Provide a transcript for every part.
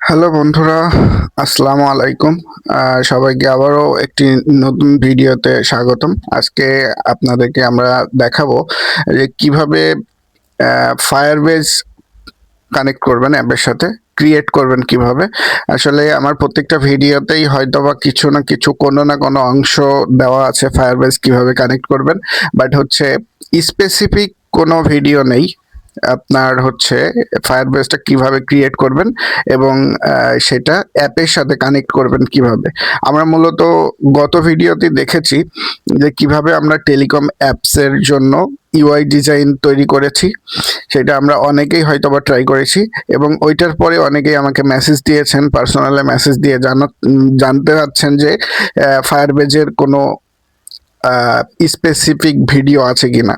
Hello বন্ধুরা, আসসালামু আলাইকুম। সবাইকে আবারও একটি নতুন ভিডিওতে স্বাগতম। আজকে আপনাদেরকে আমরা দেখাবো যে কিভাবে ফায়ারবেজ কানেক্ট করবেন অ্যাপের সাথে, ক্রিয়েট করবেন কিভাবে। আসলে আমার প্রত্যেকটা ভিডিওতেই হয়তোবা কিছু না কিছু কোনো না কোনো অংশ দেওয়া আছে ফায়ারবেজ কিভাবে কানেক্ট করবেন, বাট হচ্ছে স্পেসিফিক কোনো ভিডিও নেই আপনার হচ্ছে ফায়ারবেজটা কিভাবে ক্রিয়েট করবেন এবং সেটা অ্যাপের সাথে কানেক্ট করবেন কিভাবে। আমরা মূলত গত ভিডিওতে দেখেছি যে কিভাবে আমরা টেলিকম অ্যাপসের জন্য ইউআই ডিজাইন তৈরি করেছি। সেটা আমরা অনেকেই হয়তোবা ট্রাই করেছি এবং ওইটার পরে অনেকেই আমাকে মেসেজ দিয়েছেন, পার্সোনালে মেসেজ দিয়ে জানতে চাচ্ছেন যে ফায়ারবেজের কোনো স্পেসিফিক ভিডিও আছে কিনা।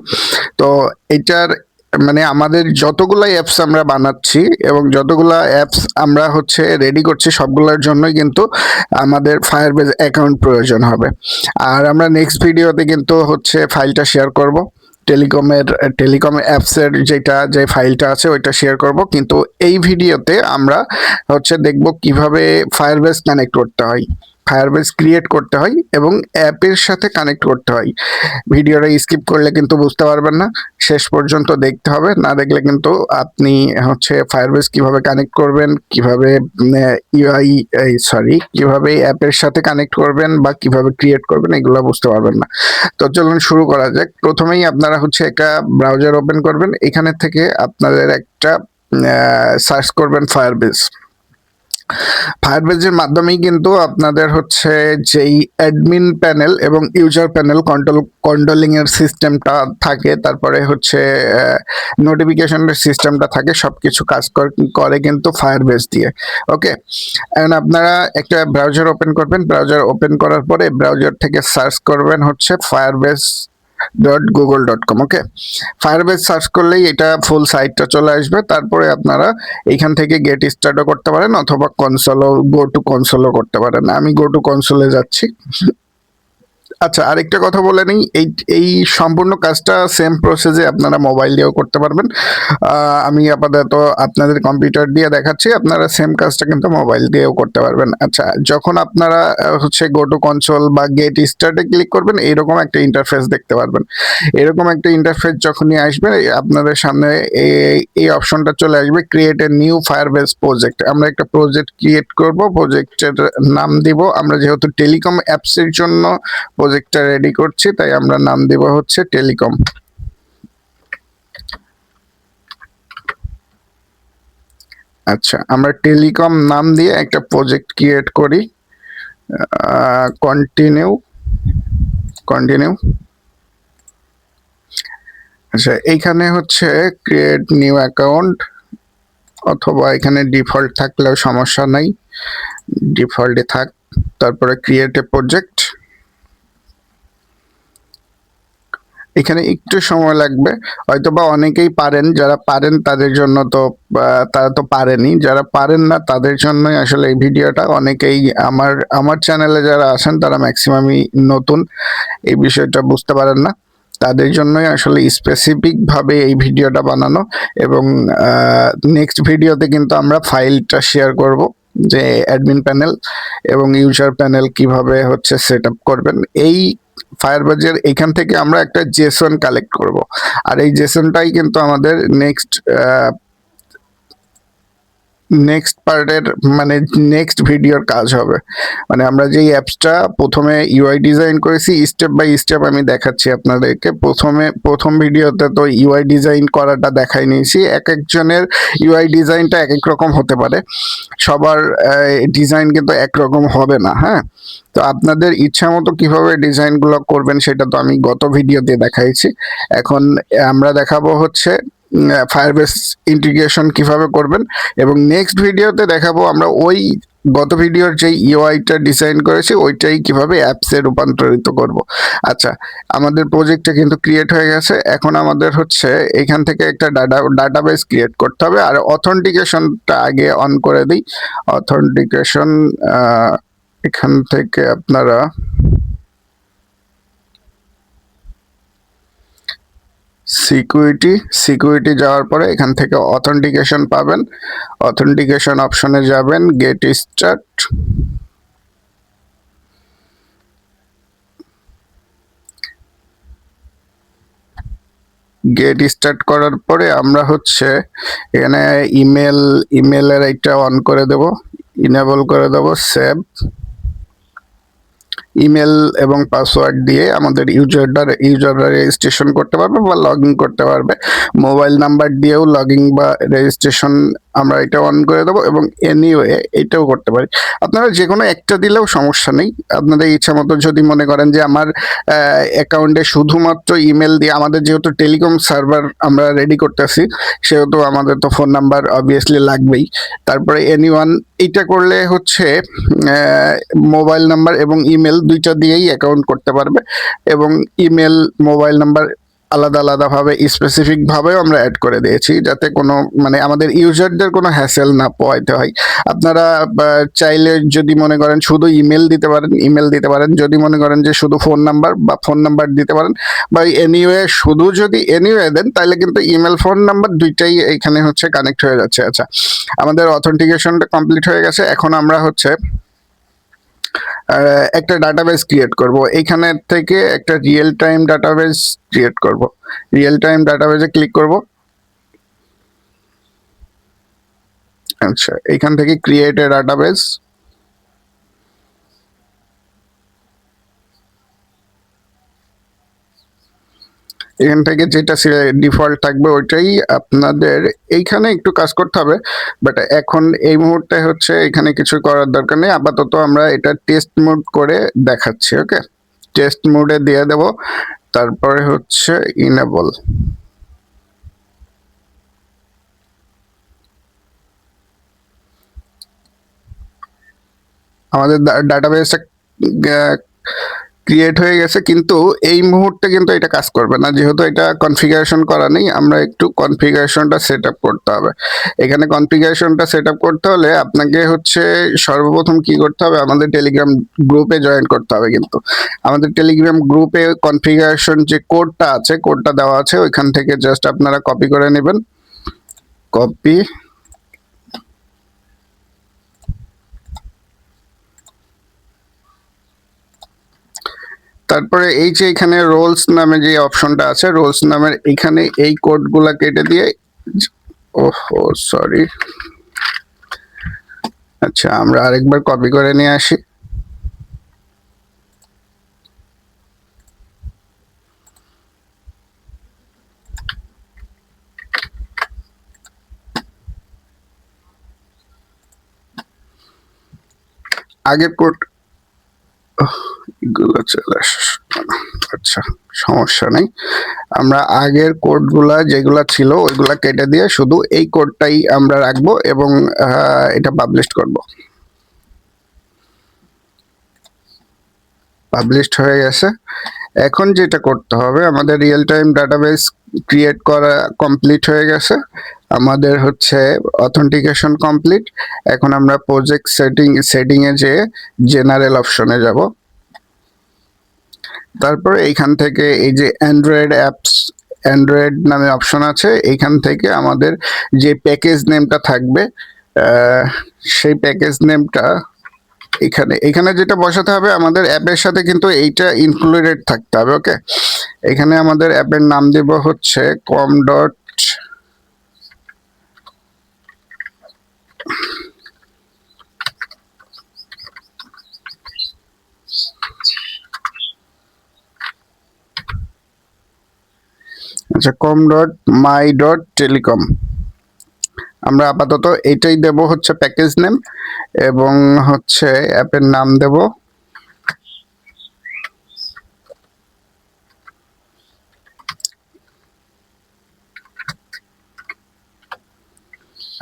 তো এটার মানে আমাদের যতগুলা অ্যাপস আমরা বানাচ্ছি এবং যতগুলা অ্যাপস আমরা হচ্ছে রেডি করছি সবগুলোর জন্যই কিন্তু আমাদের ফায়ারবেজ অ্যাকাউন্ট প্রয়োজন হবে। আর আমরা নেক্সট ভিডিওতে কিন্তু হচ্ছে ফাইলটা শেয়ার করব, টেলিকম অ্যাপসের যে ফাইলটা আছে ওইটা শেয়ার করব। কিন্তু এই ভিডিওতে আমরা হচ্ছে দেখব কিভাবে ফায়ারবেজ কানেক্ট করতে হয়, ফায়ারবেজ ক্রিয়েট করতে হয় এবং অ্যাপের সাথে কানেক্ট করতে হয়। ভিডিওটা স্কিপ করলে কিন্তু বুঝতে পারবেন না, শেষ পর্যন্ত দেখতে হবে। না দেখলে কিন্তু আপনি হচ্ছে ফায়ারবেজ কিভাবে কানেক্ট করবেন, কিভাবে ইউআই কিভাবে অ্যাপের সাথে কানেক্ট করবেন বা কিভাবে ক্রিয়েট করবেন এগুলো বুঝতে পারবেন না। তো চলুন শুরু করা যাক। প্রথমেই আপনারা হচ্ছে একটা ব্রাউজার ওপেন করবেন, এখানে থেকে আপনাদের একটা সার্চ করবেন ফায়ারবেজ। ফায়ারবেজের মাধ্যমেই কিন্তু আপনাদের হচ্ছে যেই অ্যাডমিন প্যানেল এবং ইউজার প্যানেল কন্ট্রোলিং এর সিস্টেমটা থাকে, তারপরে হচ্ছে নোটিফিকেশনের সিস্টেমটা থাকে, সবকিছু কাজ করে কিন্তু ফায়ারবেজ দিয়ে। ওকে, এখন আপনারা একটা ব্রাউজার ওপেন করবেন। ব্রাউজার ওপেন করার পরে ব্রাউজার থেকে সার্চ করবেন হচ্ছে firebase.google.com। ওকে, ফায়ারবেজ সার্চ করলেই এটা ফুল সাইটটা চলে আসবে। তারপরে আপনারা এইখান থেকে গেট স্টার্টও করতে পারেন অথবা গো টু কনসোলও করতে পারেন। আমি গো টু কনসোলে যাচ্ছি। আচ্ছা, আরেকটা কথা বলে নিই, এই এই সম্পূর্ণ কাজটা সেম প্রসেসে আপনারা মোবাইল দিয়েও করতে পারবেন। আমি আপাতত আপনাদের কম্পিউটার দিয়ে দেখাচ্ছি, আপনারা সেম কাজটা কিন্তু মোবাইল দিয়েও করতে পারবেন। আচ্ছা, যখন আপনারা হচ্ছে গো টু কনসোল বা গেট স্টার্টে ক্লিক করবেন, এইরকম একটা ইন্টারফেস দেখতে পারবেন। এরকম একটা ইন্টারফেস যখনই আসবে আপনাদের সামনে এই অপশনটা চলে আসবে, create a new Firebase project. আমরা একটা প্রজেক্ট ক্রিয়েট করব, প্রজেক্টের নাম দিব, আমরা যেহেতু টেলিকম অ্যাপসের জন্য প্রজেক্টটা রেডি করছি তাই আমরা নাম দেব হচ্ছে টেলিকম। আচ্ছা, আমরা টেলিকম নাম দিয়ে একটা প্রজেক্ট ক্রিয়েট করি। Continue continue. আচ্ছা, এইখানে হচ্ছে ক্রিয়েট নিউ অ্যাকাউন্ট, অথবা এখানে ডিফল্ট থাকলেও সমস্যা নাই, ডিফল্টে থাক। তারপরে ক্রিয়েট এ প্রজেক্ট। এখানে একটু সময় লাগবে, হয়তোবা অনেকেই পারেন, যারা পারেন তাদের জন্য তো তারা তো পারেনি, যারা পারেন না তাদের জন্যই আসলে এই ভিডিওটা। অনেকেই আমার চ্যানেলে যারা আছেন তারা ম্যাক্সিমামই নতুন, এই বিষয়টা বুঝতে পারেন না, তাদের জন্যই আসলে স্পেসিফিক ভাবে এই ভিডিওটা বানানো। এবং নেক্সট ভিডিওতে কিন্তু আমরা ফাইলটা শেয়ার করব যে অ্যাডমিন প্যানেল এবং ইউজার প্যানেল কিভাবে হচ্ছে সেট আপ করবেন। এই ফায়ারবেজের এখান থেকে আমরা একটা জেসন কালেক্ট করব, আর এই জেসনটাই কিন্তু আমাদের নেক্সট পার্টের মানে নেক্সট ভিডিওর কাজ হবে। মানে আমরা যেই অ্যাপসটা প্রথমে ইউআই ডিজাইন করেছি স্টেপ বাই স্টেপ আমি দেখাচ্ছি আপনাদেরকে। প্রথম ভিডিওতে তো ইউআই ডিজাইন করাটা দেখাই নিয়েছি। এক একজনের ইউআই ডিজাইনটা এক এক রকম হতে পারে, সবার ডিজাইন কিন্তু একরকম হবে না। হ্যাঁ, তো আপনাদের ইচ্ছা মতো কিভাবে ডিজাইনগুলো করবেন সেটা তো আমি গত ভিডিওতে দেখাইছি। এখন আমরা দেখাবো হচ্ছে ফায়ারবেস ইন্টিগ্রেশন কিভাবে করবেন, এবং নেক্সট ভিডিওতে দেখাবো আমরা ওই গত ভিডিওর যে ইউআইটা ডিজাইন করেছি ওইটাই কিভাবে অ্যাপসে রূপান্তরিত করব। আচ্ছা, আমাদের প্রজেক্টটা কিন্তু ক্রিয়েট হয়ে গেছে। এখন আমাদের হচ্ছে এখান থেকে একটা ডাটাবেস ক্রিয়েট করতে হবে, আর অথেন্টিকেশনটা আগে অন করে দিই। অথেন্টিকেশন এখান থেকে আপনারা সিকিউরিটি যাওয়ার পরে এখান থেকে অথেন্টিকেশন পাবেন। অথেন্টিকেশন অপশনে যাবেন, গেট স্টার্ট। গেট স্টার্ট করার পরে আমরা হচ্ছে এখানে ইমেলের এটা অন করে দেব, ইনেবল করে দেব, সেভ। ইমেল এবং পাসওয়ার্ড দিয়ে আমাদের ইউজাররা রেজিস্ট্রেশন করতে পারবে বা লগ ইন করতে পারবে। মোবাইল নাম্বার দিয়েও লগ ইন বা রেজিস্ট্রেশন আমরা এটা অন করে দেবো, এবং এনিওয়ে এটাও করতে পারি। আপনারা যে কোনো একটা দিলেও সমস্যা নেই, আপনাদের ইচ্ছা মতো। যদি মনে করেন যে আমার অ্যাকাউন্টে শুধুমাত্র ইমেল দিয়ে, আমাদের যেহেতু টেলিকম সার্ভার আমরা রেডি করতেছি, সেহেতু আমাদের তো ফোন নাম্বার অবভিয়াসলি লাগবেই। তারপরে এনিওয়ান, এটা করলে হচ্ছে মোবাইল নাম্বার এবং ইমেল দুইটা দিয়েই অ্যাকাউন্ট করতে পারবে, এবং ইমেল মোবাইল নাম্বার আলাদাভাবে স্পেসিফিকভাবেও আমরা অ্যাড করে দিয়েছি, যাতে কোনো মানে আমাদের ইউজারদের কোনো হ্যাসেল না পোহাইতে হয়। আপনারা চাইলে যদি মনে করেন শুধু ইমেল দিতে পারেন, যদি মনে করেন যে শুধু ফোন নাম্বার দিতে পারেন, বা যদি এনিওয়ে দেন, তাহলে কিন্তু ইমেল ফোন নাম্বার দুইটাই এখানে হচ্ছে কানেক্ট হয়ে যাচ্ছে। আচ্ছা, আমাদের অথেন্টিকেশনটা কমপ্লিট হয়ে গেছে। এখন আমরা হচ্ছে একটা ডাটাবেস ক্রিয়েট করব। এখানে থেকে একটা রিয়েল টাইম ডাটাবেস ক্রিয়েট করব। রিয়েল টাইম ডাটাবেসে ক্লিক করব। আচ্ছা, এখান থেকে ক্রিয়েট এ ডাটাবেস। এখান থেকে যেটা ডিফল্ট থাকবে ওইটাই আপনাদের এইখানে একটু কাজ করতে হবে, বাট এখন এই মুহূর্তে হচ্ছে এখানে কিছু করার দরকার নেই। আপাতত আমরা এটা টেস্ট মোড করে দেখাচ্ছি। ওকে, টেস্ট মোডে দিয়ে দেব, তারপরে হচ্ছে ইনেবল। আমাদের ডাটাবেসটা ক্রিয়েট হয়ে গেছে, কিন্তু এই মুহূর্তে কিন্তু এটা কাজ করবে না, যেহেতু এটা কনফিগারেশন করা নেই। আমরা একটু কনফিগারেশনটা সেট আপ করতে হবে। এখানে কনফিগারেশনটা সেট আপ করতে হলে আপনাকে হচ্ছে সর্বপ্রথম কি করতে হবে, আমাদের টেলিগ্রাম গ্রুপে জয়েন করতে হবে। কিন্তু আমাদের টেলিগ্রাম গ্রুপে কনফিগারেশন যে কোডটা আছে, কোডটা দেওয়া আছে, ওইখান থেকে জাস্ট আপনারা কপি করে নেবেন। কপি, তারপরে এই যে এখানে রোলস নামে যে অপশনটা আছে, রোলস নামের এখানে এই কোডগুলা কেটে দিয়ে, ওহো সরি, আচ্ছা আমরা আরেকবার কপি করে নিয়ে আসি। আগের কোড এগুলো চলে আচ্ছা, সমস্যা নেই। আমরা আগের কোডগুলা যেগুলা ছিল ওইগুলা কেটে দিয়ে শুধু এই কোডটাই আমরা রাখবো, এবং এটা পাবলিশ করব। পাবলিশড হয়ে গেছে। এখন যেটা করতে হবে, আমাদের রিয়েল টাইম ডাটাবেস ক্রিয়েট করা কমপ্লিট হয়ে গেছে, আমাদের হচ্ছে অথেন্টিকেশন কমপ্লিট। এখন আমরা প্রজেক্ট সেটিংয়ে যেয়ে জেনারেল অপশনে যাব। তারপরে এইখান থেকে এই যে অ্যান্ড্রয়েড নামে অপশন আছে, এইখান থেকে আমাদের যে প্যাকেজ নেমটা থাকবে, সেই প্যাকেজ নেমটা এখানে যেটা বসাতে হবে, আমাদের অ্যাপের সাথে কিন্তু এইটা ইনক্লুডেড থাকতে হবে। ওকে, এখানে আমাদের অ্যাপের নাম দেব হচ্ছে কম ডট আচ্ছা, com.my.telecom। আমরা আপাতত এটাই দেব হচ্ছে প্যাকেজ নেম, এবং হচ্ছে অ্যাপের নাম দেব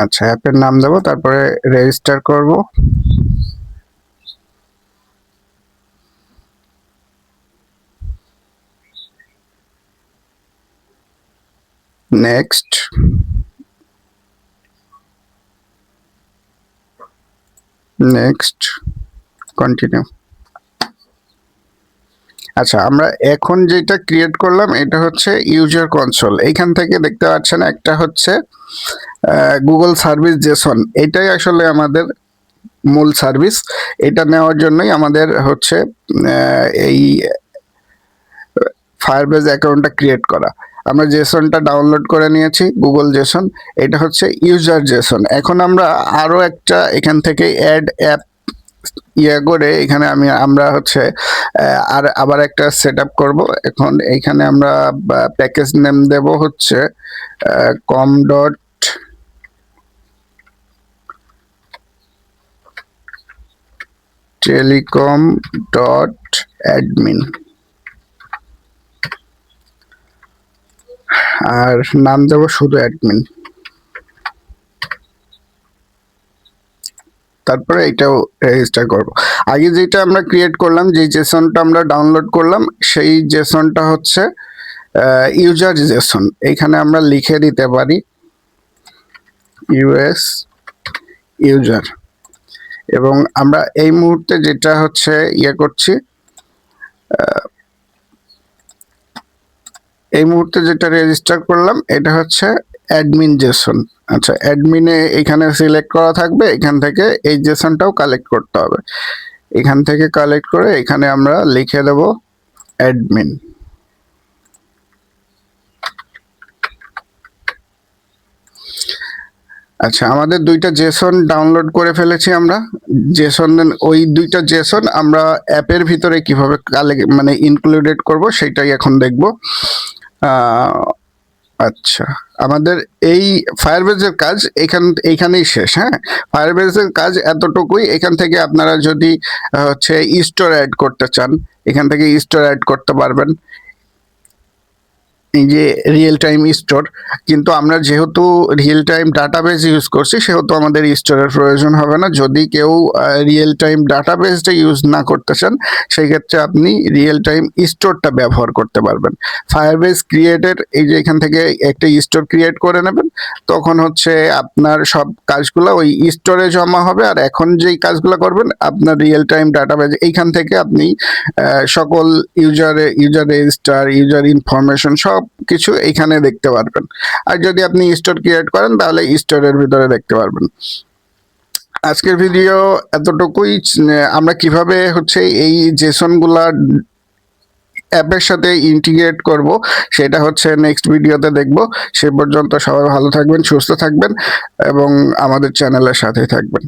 আচ্ছা, অ্যাপের নাম দেব, তারপরে রেজিস্টার করব। Next, continue. আচ্ছা, আমরা এখন যেটা ক্রিয়েট করলাম এটা হচ্ছে ইউজার কনসোল। এইখান থেকে দেখতে পাচ্ছেন একটা হচ্ছে গুগল সার্ভিস জেসন, এটাই আসলে আমাদের মূল সার্ভিস। এটা নেওয়ার জন্যই আমাদের হচ্ছে এই ফায়ারবেজ অ্যাকাউন্টটা ক্রিয়েট করা। আমরা জেসনটা ডাউনলোড করে নিয়েছি, গুগল জেসন। এটা হচ্ছে ইউজার জেসন। এখন আমরা আরো একটা এখান থেকে অ্যাড অ্যাপ করে এখানে আমরা হচ্ছে আর আবার একটা সেট আপ করবো। এখন এইখানে আমরা প্যাকেজ নেম দেব হচ্ছে com dot telecom dot admin, আর নাম দেব শুধু অ্যাডমিন। তারপরে এটাও রেজিস্টার করব। আগে যেটা আমরা ক্রিয়েট করলাম, যে জেসনটা আমরা ডাউনলোড করলাম, সেই জেসনটা হচ্ছে ইউজার জেসন। এইখানে আমরা লিখে দিতে পারি ইউএস ইউজার। এবং আমরা এই মুহূর্তে যেটা হচ্ছে করছি, এই মুহূর্তে যেটা রেজিস্টার করলাম এটা হচ্ছে অ্যাডমিন জেসন। আচ্ছা, অ্যাডমিনে এখানে সিলেক্ট করা থাকবে, এখান থেকে এই জেসনটাও কালেক্ট করতে হবে। এখান থেকে কালেক্ট করে এখানে আমরা লিখে দেব অ্যাডমিন। আচ্ছা, আমাদের দুইটা জেসন ডাউনলোড করে ফেলেছি আমরা। জেসন, ওই দুইটা জেসন আমরা অ্যাপের ভিতরে কিভাবে মানে ইনক্লুডেড করব সেটাই এখন দেখব। আচ্ছা, আমাদের এই ফায়ারবেজের কাজ এইখানেই শেষ। হ্যাঁ, ফায়ারবেজের কাজ এতটুকুই। এখান থেকে আপনারা যদি হচ্ছে স্টোর অ্যাড করতে চান, এখান থেকে স্টোর অ্যাড করতে পারবেন, এই যে রিয়েল টাইম স্টোর। কিন্তু আমরা যেহেতু রিয়েল টাইম ডাটাবেজ ইউজ করছি, সেহেতু আমাদের স্টোরের প্রয়োজন হবে না। যদি কেউ রিয়েল টাইম ডাটাবেজটা ইউজ না করতে চান, সেই ক্ষেত্রে আপনি রিয়েল টাইম স্টোরটা ব্যবহার করতে পারবেন। ফায়ারবেজ ক্রিয়েটের এই যে এখান থেকে একটা স্টোর ক্রিয়েট করে নেবেন, তখন হচ্ছে আপনার সব কাজগুলো ওই স্টোরে জমা হবে। আর এখন যেই কাজগুলো করবেন, আপনার রিয়েল টাইম ডাটাবেজ, এইখান থেকে আপনি সকল ইউজার রেজিস্টার, ইউজার ইনফরমেশন সব কিছু এখানে দেখতে পারবেন। আর যদি আপনি স্টোর ক্রিয়েট করেন, তাহলে স্টোরের ভিতরে দেখতে পারবেন। আজকের ভিডিও এতটুকুই। আমরা কিভাবে হচ্ছে এই জেসনগুলা অ্যাপের সাথে ইন্টিগ্রেট করব, সেটা হচ্ছে নেক্সট ভিডিওতে দেখব। সে পর্যন্ত সবাই ভালো থাকবেন, সুস্থ থাকবেন এবং আমাদের চ্যানেলের সাথে থাকবেন।